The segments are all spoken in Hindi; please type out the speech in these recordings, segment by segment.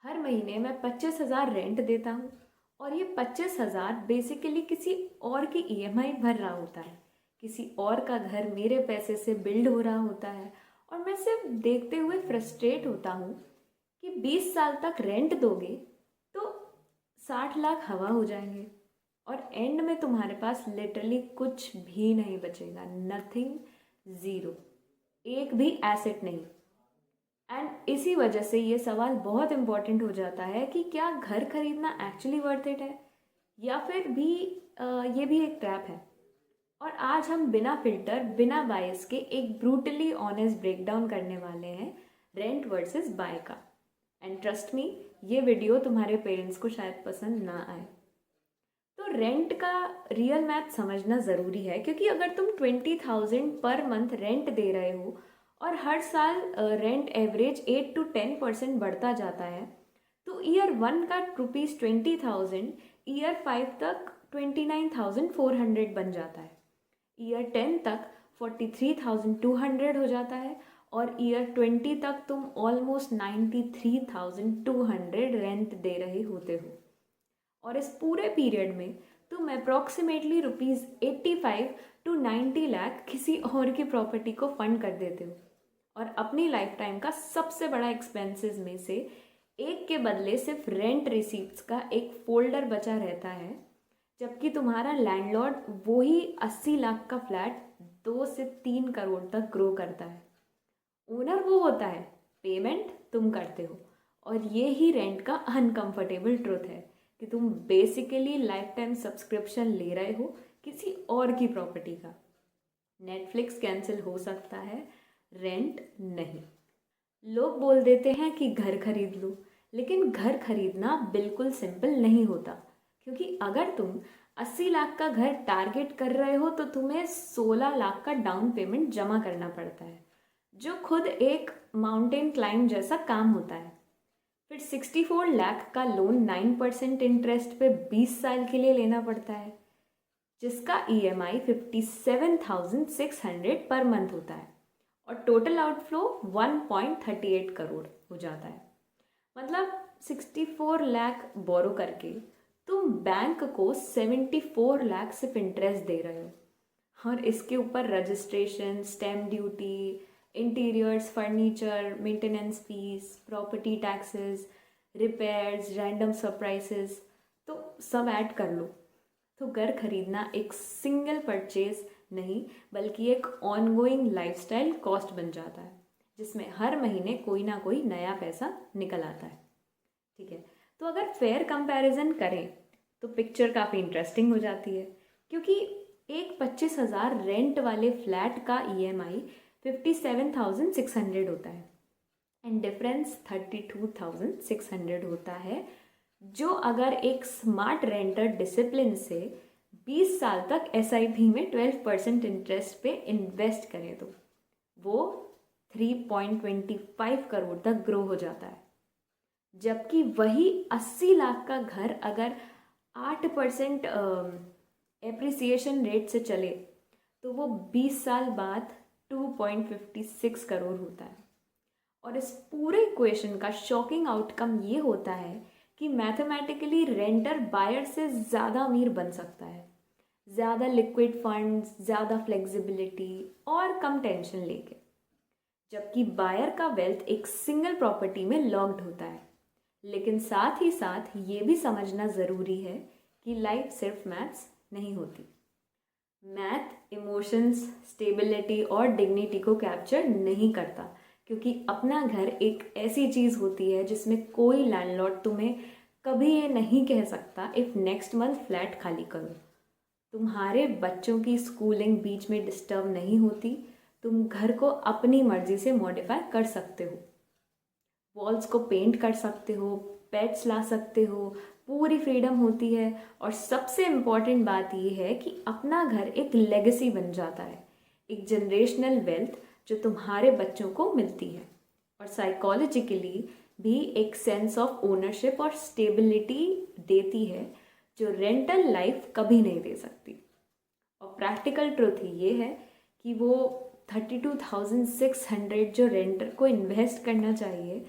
हर महीने मैं 25,000 रेंट देता हूँ और ये 25,000 बेसिकली किसी और की ईएमआई भर रहा होता है। किसी और का घर मेरे पैसे से बिल्ड हो रहा होता है और मैं सिर्फ देखते हुए फ्रस्ट्रेट होता हूँ कि 20 साल तक रेंट दोगे तो 60 लाख हवा हो जाएंगे और एंड में तुम्हारे पास लिटरली कुछ भी नहीं बचेगा। नथिंग, ज़ीरो, एक भी एसेट नहीं। एंड इसी वजह से ये सवाल बहुत इम्पोर्टेंट हो जाता है कि क्या घर खरीदना एक्चुअली वर्थ इट है या फिर भी ये भी एक ट्रैप है। और आज हम बिना फिल्टर बिना बायस के एक ब्रूटली ऑनेस्ट ब्रेकडाउन करने वाले हैं रेंट वर्सेस बाय का। एंड ट्रस्ट मी, ये वीडियो तुम्हारे पेरेंट्स को शायद पसंद ना आए। तो रेंट का रियल मैथ समझना ज़रूरी है, क्योंकि अगर तुम 20,000 पर मंथ रेंट दे रहे हो और हर साल रेंट एवरेज 8 to 10% बढ़ता जाता है तो ईयर 1 का ₹20,000 ईयर 5 तक 29,400 बन जाता है, ईयर 10 तक 43,200 हो जाता है और ईयर 20 तक तुम ऑलमोस्ट 93,200 रेंट दे रहे होते हो। और इस पूरे पीरियड में तुम अप्रॉक्सीमेटली ₹85 to 90 लाख किसी और की प्रॉपर्टी को फंड कर देते हो और अपनी लाइफ टाइम का सबसे बड़ा एक्सपेंसेस में से एक के बदले सिर्फ रेंट रिसीप्ट्स का एक फोल्डर बचा रहता है, जबकि तुम्हारा लैंडलॉर्ड वही 80 लाख का फ्लैट 2 से 3 करोड़ तक ग्रो करता है। ओनर वो होता है, पेमेंट तुम करते हो। और ये ही रेंट का अनकंफर्टेबल ट्रुथ है कि तुम बेसिकली लाइफ टाइम सब्सक्रिप्शन ले रहे हो किसी और की प्रॉपर्टी का। नेटफ्लिक्स कैंसिल हो सकता है, रेंट नहीं। लोग बोल देते हैं कि घर खरीद लो, लेकिन घर खरीदना बिल्कुल सिंपल नहीं होता, क्योंकि अगर तुम 80 लाख का घर टारगेट कर रहे हो तो तुम्हें 16 लाख का डाउन पेमेंट जमा करना पड़ता है, जो खुद एक माउंटेन क्लाइंब जैसा काम होता है। फिर 64 लाख का लोन 9% इंटरेस्ट पे 20 साल के लिए लेना पड़ता है, जिसका ईएमआई 57,600 पर मंथ होता है और टोटल आउटफ्लो 1.38 करोड़ हो जाता है। मतलब 64 लाख बोरो करके तुम बैंक को 74 लाख सिर्फ इंटरेस्ट दे रहे हो और इसके ऊपर registration, stamp duty, interiors, furniture, maintenance fees, property taxes, repairs, random surprises, तो सब ऐड कर लो तो घर खरीदना एक सिंगल परचेज नहीं बल्कि एक ऑनगोइंग लाइफस्टाइल कॉस्ट बन जाता है, जिसमें हर महीने कोई ना कोई नया पैसा निकल आता है। ठीक है, तो अगर फेयर कंपैरिजन करें तो पिक्चर काफ़ी इंटरेस्टिंग हो जाती है, क्योंकि एक 25,000 रेंट वाले फ्लैट का ईएमआई 57,600 होता है एंड डिफरेंस 32,600 होता है, जो अगर एक स्मार्ट रेंटर डिसिप्लिन से 20 साल तक एसआईपी में 12% इंटरेस्ट पे इन्वेस्ट करें तो वो 3.25 करोड़ तक ग्रो हो जाता है। जबकि वही 80 लाख का घर अगर 8% एप्रिसिएशन रेट से चले तो वो 20 साल बाद 2.56 करोड़ होता है। और इस पूरे इक्वेशन का शॉकिंग आउटकम ये होता है कि मैथमेटिकली रेंटर बायर से ज़्यादा अमीर बन सकता है, ज़्यादा लिक्विड फंड्स, ज़्यादा फ्लेक्सिबिलिटी और कम टेंशन लेके, जबकि बायर का वेल्थ एक सिंगल प्रॉपर्टी में लॉक्ड होता है। लेकिन साथ ही साथ ये भी समझना ज़रूरी है कि लाइफ सिर्फ मैथ्स नहीं होती। मैथ इमोशंस, स्टेबिलिटी और डिग्निटी को कैप्चर नहीं करता, क्योंकि अपना घर एक ऐसी चीज़ होती है जिसमें कोई लैंडलॉर्ड तुम्हें कभी ये नहीं कह सकता इफ़ नेक्स्ट मंथ फ्लैट खाली करो। तुम्हारे बच्चों की स्कूलिंग बीच में डिस्टर्ब नहीं होती, तुम घर को अपनी मर्जी से मॉडिफाई कर सकते हो, वॉल्स को पेंट कर सकते हो, पेट्स ला सकते हो, पूरी फ्रीडम होती है। और सबसे इम्पॉर्टेंट बात यह है कि अपना घर एक लेगेसी बन जाता है, एक जनरेशनल वेल्थ जो तुम्हारे बच्चों को मिलती है और साइकोलॉजिकली भी एक सेंस ऑफ ओनरशिप और स्टेबिलिटी देती है, जो रेंटल लाइफ कभी नहीं दे सकती। और प्रैक्टिकल ट्रुथ ये है कि वो 32,600 जो रेंटर को इन्वेस्ट करना चाहिए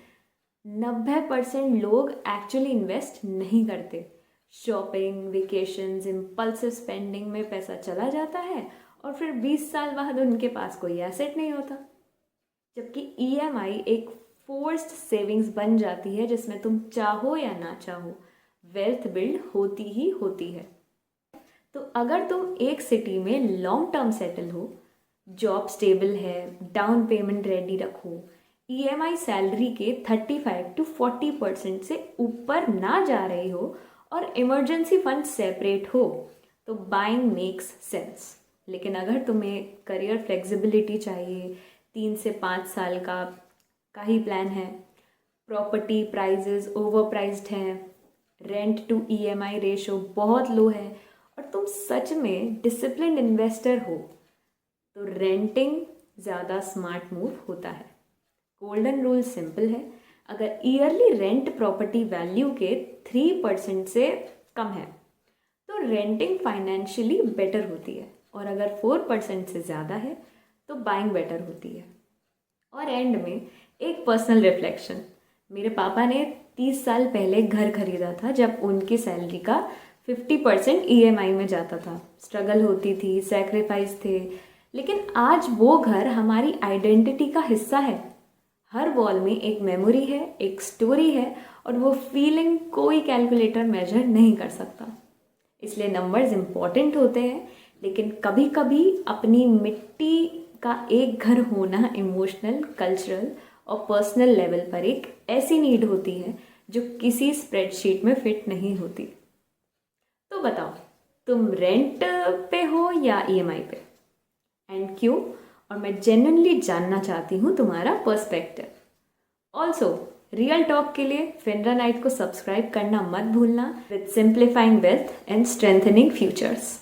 90% लोग एक्चुअली इन्वेस्ट नहीं करते। शॉपिंग, वेकेशंस, इम्पल्सिव स्पेंडिंग में पैसा चला जाता है और फिर 20 साल बाद उनके पास कोई एसेट नहीं होता। जबकि ईएमआई एक फोर्स्ड सेविंग्स बन जाती है जिसमें तुम चाहो या ना चाहो वेल्थ बिल्ड होती ही होती है। तो अगर तुम एक सिटी में लॉन्ग टर्म सेटल हो, जॉब स्टेबल है, डाउन पेमेंट रेडी रखो, ईएमआई सैलरी के 35 to 40% से ऊपर ना जा रही हो और इमरजेंसी फंड सेपरेट हो, तो बाइंग मेक्स सेंस। लेकिन अगर तुम्हें करियर फ्लेक्सिबिलिटी चाहिए, 3 से 5 साल का ही प्लान है, प्रॉपर्टी प्राइजेस ओवर प्राइज्ड हैं, रेंट टू ईएमआई रेशो बहुत लो है और तुम सच में डिसिप्लिन्ड इन्वेस्टर हो, तो रेंटिंग ज़्यादा स्मार्ट मूव होता है। गोल्डन रूल सिंपल है, अगर ईयरली रेंट प्रॉपर्टी वैल्यू के 3% से कम है तो रेंटिंग फाइनेंशियली बेटर होती है, और अगर 4% से ज़्यादा है तो बाइंग बेटर होती है। और एंड में एक पर्सनल रिफ्लेक्शन, मेरे पापा ने 30 साल पहले घर खरीदा था जब उनकी सैलरी का 50% ईएमआई में जाता था। स्ट्रगल होती थी, सैक्रिफाइस थे, लेकिन आज वो घर हमारी आइडेंटिटी का हिस्सा है। हर वॉल में एक मेमोरी है, एक स्टोरी है, और वो फीलिंग कोई कैलकुलेटर मेजर नहीं कर सकता। इसलिए नंबर्स इम्पॉर्टेंट होते हैं, लेकिन कभी कभी अपनी मिट्टी का एक घर होना इमोशनल, कल्चरल और पर्सनल लेवल पर एक ऐसी नीड होती है जो किसी स्प्रेडशीट में फिट नहीं होती। तो बताओ, तुम रेंट पे हो या ईएमआई पे, एंड क्यों? और मैं जेन्युइनली जानना चाहती हूँ तुम्हारा पर्सपेक्टिव। ऑल्सो रियल टॉक के लिए फिनरा नाइट को सब्सक्राइब करना मत भूलना, with simplifying wealth and strengthening futures.